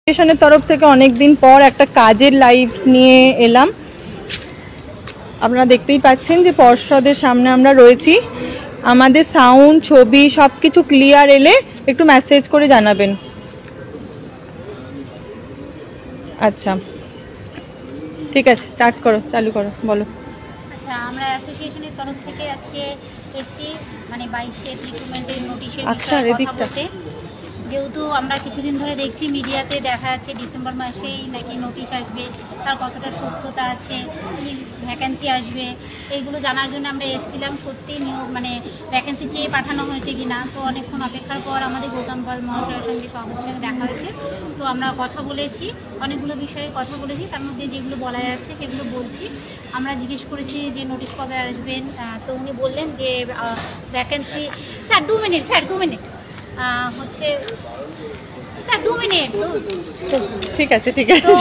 স্টেশনের তরফ থেকে অনেক দিন পর একটা কাজের লাইভ নিয়ে এলাম। আপনারা দেখতেই পাচ্ছেন যে পর্ষদের সামনে আমরা রয়েছি। আমাদের সাউন্ড, ছবি সবকিছু ক্লিয়ার এলে একটু মেসেজ করে জানাবেন। আচ্ছা, ঠিক আছে, স্টার্ট করো, চালু করো, বলো। আচ্ছা, আমরা অ্যাসোসিয়েশনের তরফ থেকে আজকে এসেছি মানে 22 স্টেট রিক্রুটমেন্টের নোটিশের বিষয়ে কথা বলতে। যেহেতু আমরা কিছুদিন ধরে দেখছি মিডিয়াতে দেখা যাচ্ছে ডিসেম্বর মাসেই নাকি নোটিশ আসবে, তার কতটা সত্যতা আছে, কি ভ্যাকেন্সি আসবে, এইগুলো জানার জন্য আমরা এসেছিলাম। সত্যি নিয়োগ মানে ভ্যাকেন্সি চেয়ে পাঠানো হয়েছে কি না। তো অনেকক্ষণ অপেক্ষার পর আমাদের গৌতম পাল মহাশয়ের সঙ্গে সভাপতির সঙ্গে দেখা হয়েছে। তো আমরা কথা বলেছি, অনেকগুলো বিষয়ে কথা বলেছি, তার মধ্যে যেগুলো বলা যাচ্ছে সেগুলো বলছি। আমরা জিজ্ঞেস করেছি যে নোটিশ কবে আসবেন, তো উনি বললেন যে ভ্যাকেন্সি স্যার 2 মিনিট হচ্ছে স্যার 2 মিনিট। ঠিক আছে, ঠিক আছে।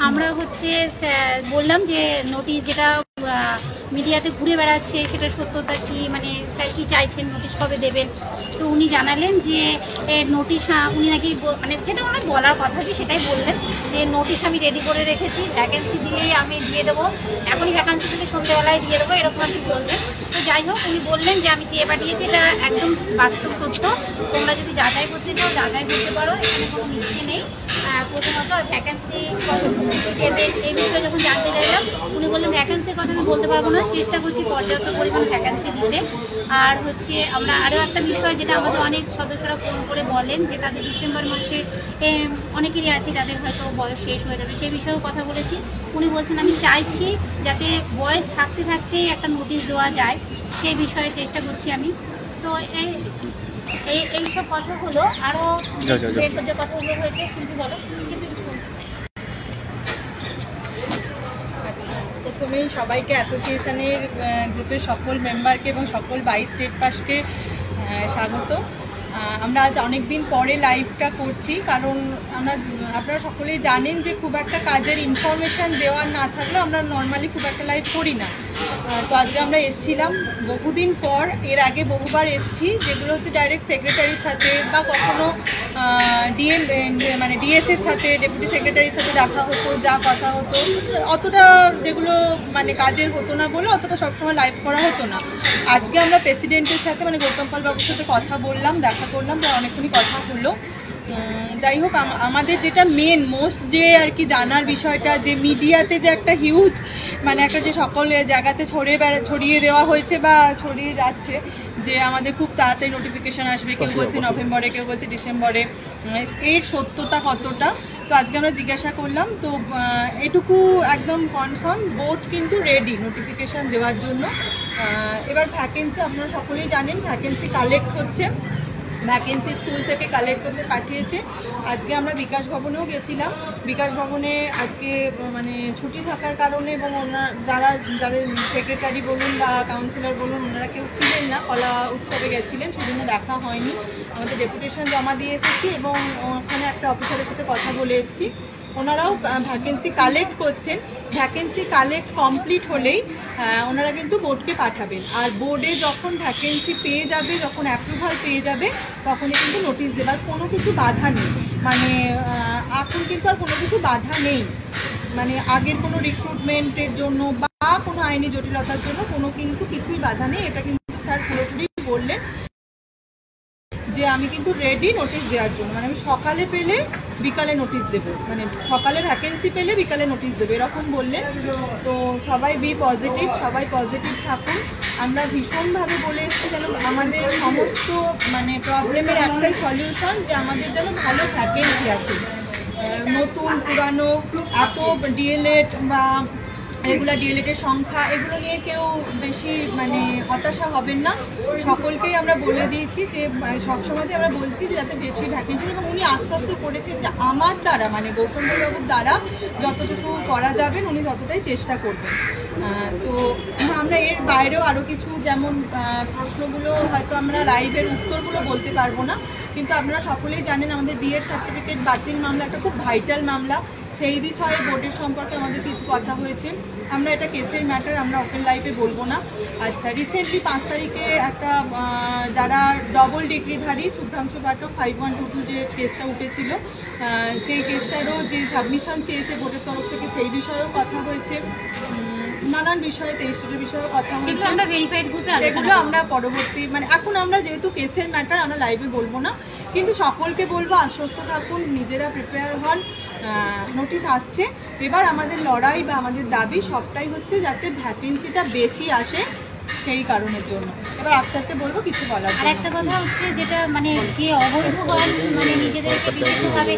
আমরা হচ্ছে বললাম যে নোটিশ যেটা মিডিয়াতে ঘুরে বেড়াচ্ছে সেটা সত্যতা কি, মানে স্যার কি চাইছেন, নোটিশ কবে দেবেন। তো উনি জানালেন যে নোটিশ উনি নাকি মানে যেটা ওনার বলার কথা কি সেটাই বললেন যে নোটিশ আমি রেডি করে রেখেছি, ভ্যাকেন্সি দিলেই আমি দিয়ে দেবো, এখনই ভ্যাকেন্সি দিলে সন্ধ্যেবেলায় দিয়ে দেবো, এরকম আর কি বলছেন। তো যাই হোক, উনি বললেন যে আমি চেয়ে পাঠিয়েছি, এটা একদম বাস্তব সত্য, তোমরা যদি যাচাই করতে চাও যাচাই করতে পারো, এখানে কোনো মিথ্যে নেই। প্রথমত ভ্যাকেন্সি দেবেন এই বিষয়ে যখন জানতে চাইলাম, উনি বললেন ভ্যাকেন্সির কথা আমি বলতে পারবো না, চেষ্টা করছি পর্যাপ্ত পরিমাণ ভ্যাকেন্সি দিতে। আর হচ্ছে আমরা আরও একটা বিষয় যেটা আমাদের অনেক সদস্যরা ফোন করে বলেন যে তাদের ডিসেম্বর মাসে অনেকেরই আছে যাদের হয়তো বয়স শেষ হয়ে যাবে, সেই বিষয়েও কথা বলেছি। উনি বলছেন আমি চাইছি যাতে বয়স থাকতে থাকতেই একটা নোটিশ দেওয়া যায়, সেই বিষয়ে চেষ্টা করছি আমি। তো এইসব কথা হলো। আরও যে কথাগুলো হয়েছে, শিল্পী বলো, শিল্পী কিছু বলো। প্রথমেই সবাইকে অ্যাসোসিয়েশনের গ্রুপের সকল মেম্বারকে এবং সকল 22 স্টেট পাসকে স্বাগত। আমরা আজ অনেক দিন পরে লাইভটা করছি, কারণ আপনারা সকলেই জানেন যে খুব একটা কাজের ইনফরমেশান দেওয়ার না থাকলে আমরা নর্মালি খুব একটা লাইভ করি না। তো আজকে আমরা এসেছিলাম বহুদিন পর, এর আগে বহুবার এসেছি, যেগুলো হচ্ছে ডাইরেক্ট সেক্রেটারির সাথে বা কখনো মানে ডিএসের সাথে, ডেপুটি সেক্রেটারির সাথে দেখা হতো, যা কথা হতো, অতটা যেগুলো মানে কাজের হতো না বলে অতটা সবসময় লাইভ করা হতো না। আজকে আমরা প্রেসিডেন্টের সাথে মানে গৌতম পাল বাবুর সাথে কথা বললাম, দেখা করলাম, তো অনেকক্ষণই কথা হলো। যাই হোক, আমাদের যেটা মেন মোস্ট যে আর কি জানার বিষয়টা, যে মিডিয়াতে যে একটা হিউজ মানে একটা যে সকল জায়গাতে ছড়িয়ে দেওয়া হয়েছে বা ছড়িয়ে যাচ্ছে যে আমাদের খুব তাড়াতাড়ি নোটিফিকেশন আসবে, কেউ বলছে নভেম্বরে, কেউ বলছে ডিসেম্বরে, এর সত্যতা কতটা। তো আজকে আমরা জিজ্ঞাসা করলাম, তো এটুকু একদম কনফার্ম, বোর্ড কিন্তু রেডি নোটিফিকেশন দেওয়ার জন্য। এবার ভ্যাকেন্সি আপনারা সকলেই জানেন, ভ্যাকেন্সি কালেক্ট হচ্ছে, ভ্যাকেন্সি স্কুল থেকে কালেক্ট করতে পাঠিয়েছে। আজকে আমরা বিকাশ ভবনেও গেছিলাম। বিকাশ ভবনে আজকে মানে ছুটি থাকার কারণে এবং যাদের সেক্রেটারি বলুন বা কাউন্সিলর বলুন, ওনারা কেউ ছিলেন না, কলা উৎসবে গেছিলেন, সেজন্য দেখা হয়নি। আমাদের ডেপুটেশন জমা দিয়ে এসেছি এবং ওখানে একটা অফিসারের সাথে কথা বলে এসেছি। ওনারাও ভ্যাকেন্সি কালেক্ট করছেন। ভ্যাকেন্সি কালেক্ট কমপ্লিট হলেই ওনারা কিন্তু বোর্ডকে পাঠাবেন, আর বোর্ডে যখন ভ্যাকেন্সি পেয়ে যাবে, যখন অ্যাপ্রুভাল পেয়ে যাবে, তখনই কিন্তু নোটিশ দেবার কোনো কিছু বাধা নেই। মানে এখন কিন্তু আর কোনো কিছু বাধা নেই, মানে আগের কোনো রিক্রুটমেন্টের জন্য বা কোনো আইনি জটিলতার জন্য কোনো কিন্তু কিছুই বাধা নেই। এটা কিন্তু স্যার পুরোপুরি বললেন যে আমি কিন্তু রেডি নোটিশ দেওয়ার জন্য, মানে আমি সকালে পেলে বিকালে নোটিশ দেবো, মানে সকালে ভ্যাকেন্সি পেলে বিকালে নোটিশ দেবো, এরকম বললেন। তো সবাই বি পজিটিভ, সবাই পজিটিভ থাকুন। আমরা ভীষণভাবে বলে এসেছি যেন আমাদের সমস্ত মানে প্রবলেমের একটাই সলিউশন, যে আমাদের যেন ভালো ভ্যাকেন্সি আছে। নতুন পুরানো এত ডিএলএড বা রেগুলার ডিএলএডের সংখ্যা, এগুলো নিয়ে কেউ বেশি মানে হতাশা হবেন না। সকলকেই আমরা বলে দিয়েছি যে সবসময় আমরা বলছি যে যাতে বেশি ভ্যাকেন্সি, এবং উনি আশ্বস্ত করেছেন যে আমার দ্বারা মানে গৌতম বাবুর দ্বারা যতটুকু করা যাবেন উনি ততটাই চেষ্টা করবেন। তো আমরা এর বাইরেও আরও কিছু, যেমন প্রশ্নগুলো হয়তো আমরা লাইভের উত্তরগুলো বলতে পারবো না, কিন্তু আপনারা সকলেই জানেন আমাদের বিএড সার্টিফিকেট বাতিল মামলা একটা খুব ভাইটাল মামলা, সেই বিষয়ে বোর্ডের সম্পর্কে আমাদের কিছু কথা হয়েছে। আমরা এটা কেসের ম্যাটার, আমরা ওপেন লাইফে বলবো না। আচ্ছা, রিসেন্টলি 5 তারিখে একটা যারা ডবল ডিগ্রিধারী শুভ্রাংশু পাঠক 5122 যে কেসটা উঠেছিল, সেই কেসটারও যে সাবমিশন চেয়েছে বোর্ডের তরফ থেকে সেই বিষয়েও কথা হয়েছে, নানান বিষয়ে 23টা বিষয়েও কথা হয়েছে। আমরা ভেরিফাইড গ্রুপে সেগুলো আমরা পরবর্তী মানে এখন আমরা যেহেতু কেসের ম্যাটার আমরা লাইভে বলবো না, কিন্তু সকলকে বলবো আশ্বস্ত থাকুন, নিজেরা প্রিপেয়ার হন। নোটিশ আসছে, এবার আমাদের লড়াই বা আমাদের দাবি সবটাই হচ্ছে যাতে ভ্যাকেন্সিটা বেশি আসে, সেই কারণের জন্য। এবার আজকে বলবো কিছু বলার। আর একটা কথা হচ্ছে যেটা মানে যে অবৈধ হন মানে নিজেদেরকে বিভিন্নভাবে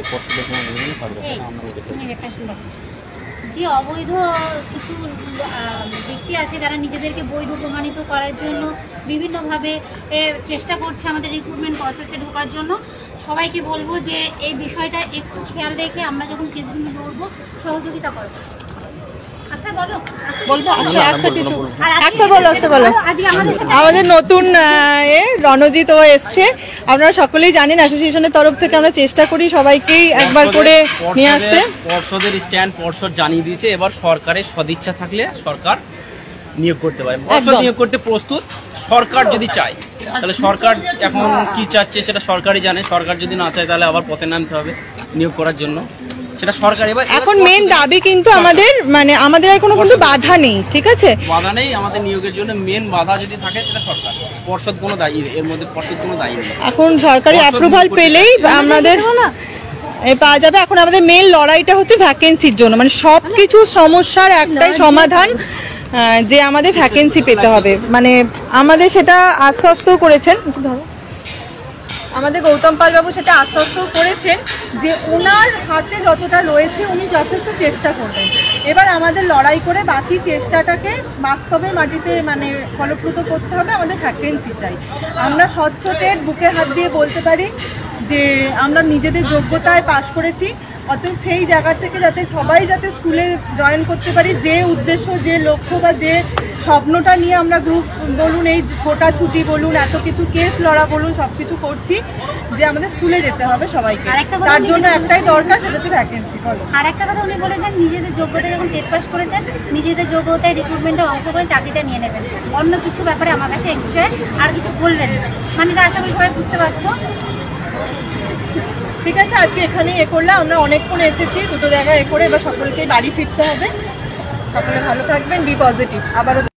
যে অবৈধ কিছু ব্যক্তি আছে যারা নিজেদেরকে বৈধ প্রমাণিত করার জন্য বিভিন্নভাবে চেষ্টা করছে আমাদের রিক্রুটমেন্ট প্রসেসে ঢোকার জন্য, সবাইকে বলবো যে এই বিষয়টা একটু খেয়াল রেখে আমরা যখন কেসগুলো লড়বো সহযোগিতা করবো। আচ্ছা বলো, আমাদের নতুন রণজিৎ ও এসছে, আপনারা সকলেই জানেন অ্যাসোসিয়েশনের তরফ থেকে আমরা চেষ্টা করি সবাইকেই একবার করে নিয়ে আসতে। পর্ষদের স্ট্যান্ড পর্ষদ জানিয়ে দিয়েছে, এবার সরকারের সদিচ্ছা থাকলে সরকার নিয়োগ করতে পারে, পর্ষদ নিয়োগ করতে প্রস্তুত। সরকার যদি চায় তাহলে সরকার এখন কি চাচ্ছে সেটা সরকারই জানে, সরকার যদি না চায় তাহলে আবার পথে নামতে হবে নিয়োগ করার জন্য, সেটা সরকার। এবার এখন মেন দাবি কিন্তু আমাদের মানে আমাদের আর কোনো কিন্তু বাধা নেই, ঠিক আছে, বাধা নেই আমাদের নিয়োগের জন্য। মেন বাধা যদি থাকে সেটা সরকার, পর্ষদ কোনো দায়ী, এর মধ্যে পর্ষদ কোনো দায়ী নেই। এখন সরকারি অ্যাপ্রুভাল পেলেই আমাদের পাওয়া যাবে। এখন আমাদের মেন লড়াইটা হচ্ছে ভ্যাকেন্সির জন্য, মানে সবকিছু সমস্যার একটাই সমাধান যে আমাদের ভ্যাকেন্সি পেতে হবে। মানে আমাদের সেটা আশ্বস্ত করেছেন, আমাদের গৌতম পাল বাবু সেটা আশ্বস্ত করেছেন যে ওনার হাতে যতটা রয়েছে উনি যথেষ্ট চেষ্টা করবেন। এবার আমাদের লড়াই করে বাকি চেষ্টাটাকে বাস্তবে মাটিতে মানে ফলপ্রসূ করতে হবে। আমাদের ভ্যাকেন্সি চাই। আমরা স্বচ্ছতের বুকে হাত দিয়ে বলতে পারি যে আমরা নিজেদের যোগ্যতায় পাশ করেছি, অতএব সেই জায়গা থেকে যাতে সবাই যাতে স্কুলে জয়েন করতে পারি, যে উদ্দেশ্য যে লক্ষ্য বা যে স্বপ্নটা নিয়ে আমরা গ্রুপ বলুন, এই ছোটাছুটি বলুন, এত কিছু কেস লড়া বলুন, সব কিছু করছি যে আমাদের স্কুলে যেতে হবে সবাইকে। তার জন্য একটাই দরকার, সেটা হচ্ছে ভ্যাকেন্সি। আর একটা কথা উনি বলেছেন নিজেদের যোগ্যতায় যখন টেট পাস করেছেন নিজেদের যোগ্যতায় রিক্রুটমেন্টে অংশ করে চাকরিটা নিয়ে নেবেন, অন্য কিছু ব্যাপারে আমার কাছে এই বিষয়ে আর কিছু বলবেন না। মানে এটা আশা করি সবাই বুঝতে পারছো। ঠিক আছে, আজকে এখানে করলাম, আমরা অনেকক্ষণ এসেছি, দুটো জায়গায় করে এবার সকলকে বাড়ি ফিরতে হবে। সকলে ভালো থাকবেন, বি পজিটিভ। আবারও